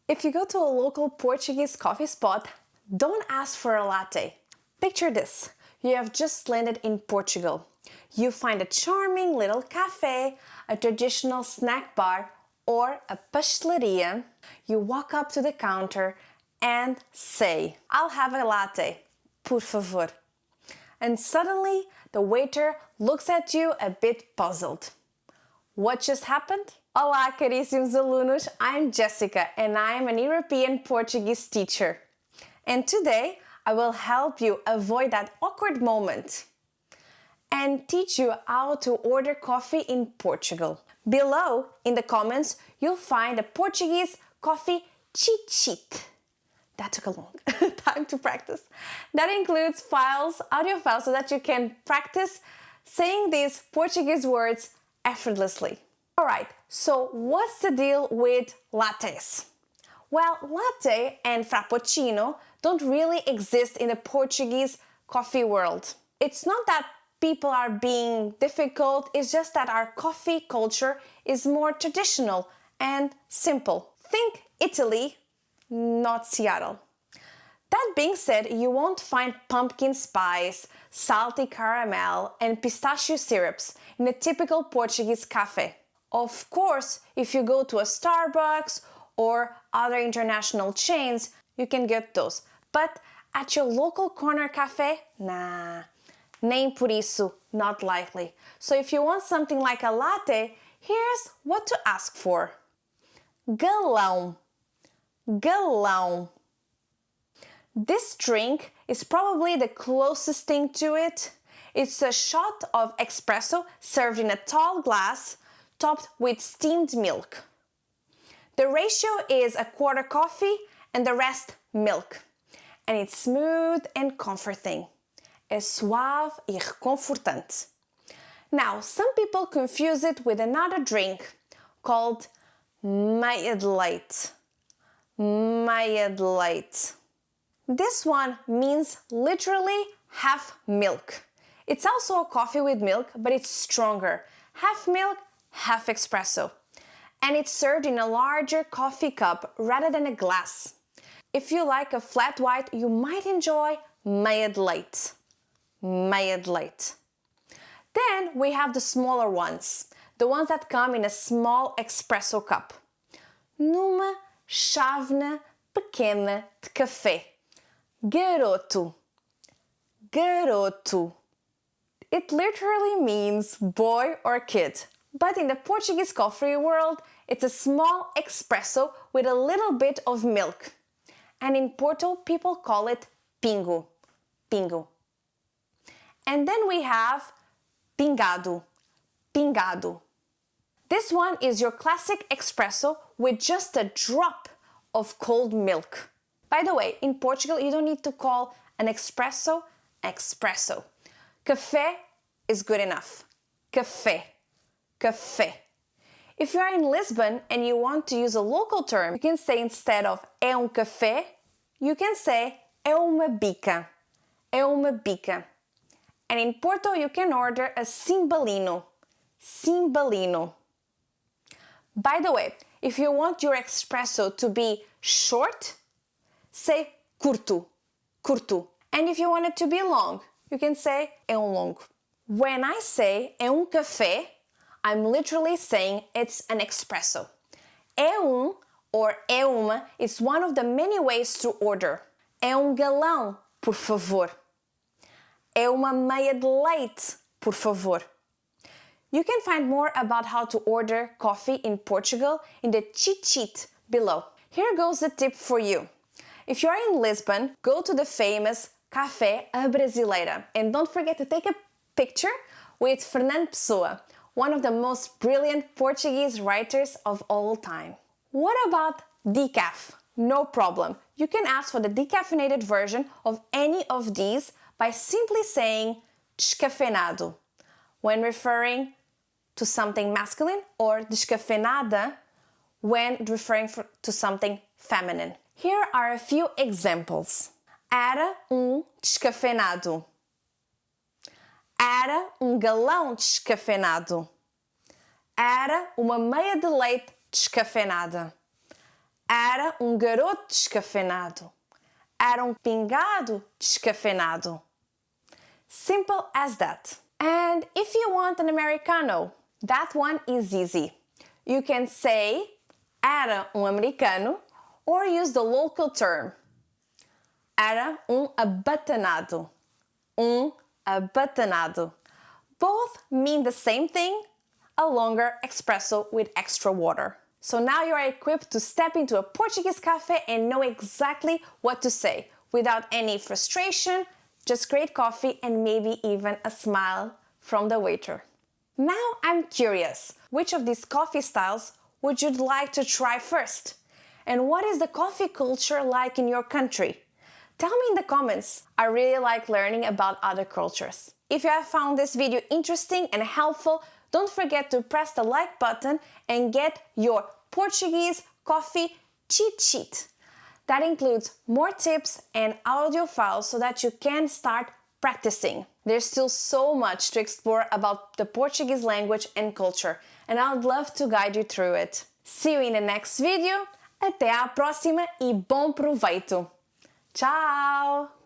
If you go to a local Portuguese coffee spot, don't ask for a latte. Picture this. You have just landed in Portugal. You find a charming little café, a traditional snack bar, or a pastelaria. You walk up to the counter and say, "I'll have a latte, por favor." And suddenly, the waiter looks at you a bit puzzled. What just happened? Olá, caríssimos alunos, I'm Jessica and I'm an European Portuguese teacher. And today, I will help you avoid that awkward moment and teach you how to order coffee in Portugal. Below, in the comments, you'll find a Portuguese coffee cheat sheet. That took a long time to practice. That includes audio files, so that you can practice saying these Portuguese words effortlessly. Alright, so what's the deal with lattes? Well, latte and frappuccino don't really exist in the Portuguese coffee world. It's not that people are being difficult, it's just that our coffee culture is more traditional and simple. Think Italy, not Seattle. That being said, you won't find pumpkin spice, salty caramel, and pistachio syrups in a typical Portuguese cafe. Of course, if you go to a Starbucks or other international chains, you can get those. But at your local corner cafe, nah, nem por isso, not likely. So if you want something like a latte, here's what to ask for. Galão. Galão. This drink is probably the closest thing to it. It's a shot of espresso served in a tall glass, topped with steamed milk. The ratio is a quarter coffee and the rest milk. And it's smooth and comforting. É suave e reconfortante. Now, some people confuse it with another drink called meia de leite. Meia de leite. This one means literally half milk. It's also a coffee with milk, but it's stronger. Half milk, half espresso. And it's served in a larger coffee cup rather than a glass. If you like a flat white, you might enjoy meia de leite. Meia de leite. Then we have the smaller ones, the ones that come in a small espresso cup. Numa chávena pequena de café. Garoto. Garoto. It literally means boy or kid. But in the Portuguese coffee world, it's a small espresso with a little bit of milk. And in Porto, people call it pingo. Pingo. And then we have pingado. Pingado. This one is your classic espresso with just a drop of cold milk. By the way, in Portugal, you don't need to call an espresso espresso. Café is good enough. Café. Café. If you are in Lisbon and you want to use a local term, you can say instead of é café, you can say é uma bica. É uma bica. And in Porto, you can order a cimbalino. Cimbalino. By the way, if you want your espresso to be short, say curto. Curto. And if you want it to be long, you can say é longo. When I say é café, I'm literally saying it's an espresso. É or é uma is one of the many ways to order. É galão, por favor. É uma meia de leite, por favor. You can find more about how to order coffee in Portugal in the cheat sheet below. Here goes the tip for you. If you are in Lisbon, go to the famous Café a Brasileira and don't forget to take a picture with Fernando Pessoa, one of the most brilliant Portuguese writers of all time. What about decaf? No problem. You can ask for the decaffeinated version of any of these by simply saying descafeinado when referring to something masculine or descafeinada when referring to something feminine. Here are a few examples. Era descafeinado. Era galão descafeinado. Era uma meia de leite descafeinada. Era garoto descafeinado. Era pingado descafeinado. Simple as that. And if you want an Americano, that one is easy. You can say era Americano or use the local term. Era abatanado. Abatanado. Both mean the same thing, a longer espresso with extra water. So now you are equipped to step into a Portuguese cafe and know exactly what to say without any frustration, just great coffee and maybe even a smile from the waiter. Now I'm curious, which of these coffee styles would you like to try first? And what is the coffee culture like in your country? Tell me in the comments. I really like learning about other cultures. If you have found this video interesting and helpful, don't forget to press the like button and get your Portuguese coffee cheat sheet. That includes more tips and audio files so that you can start practicing. There's still so much to explore about the Portuguese language and culture, and I would love to guide you through it. See you in the next video. Até à próxima e bom proveito! Tchau!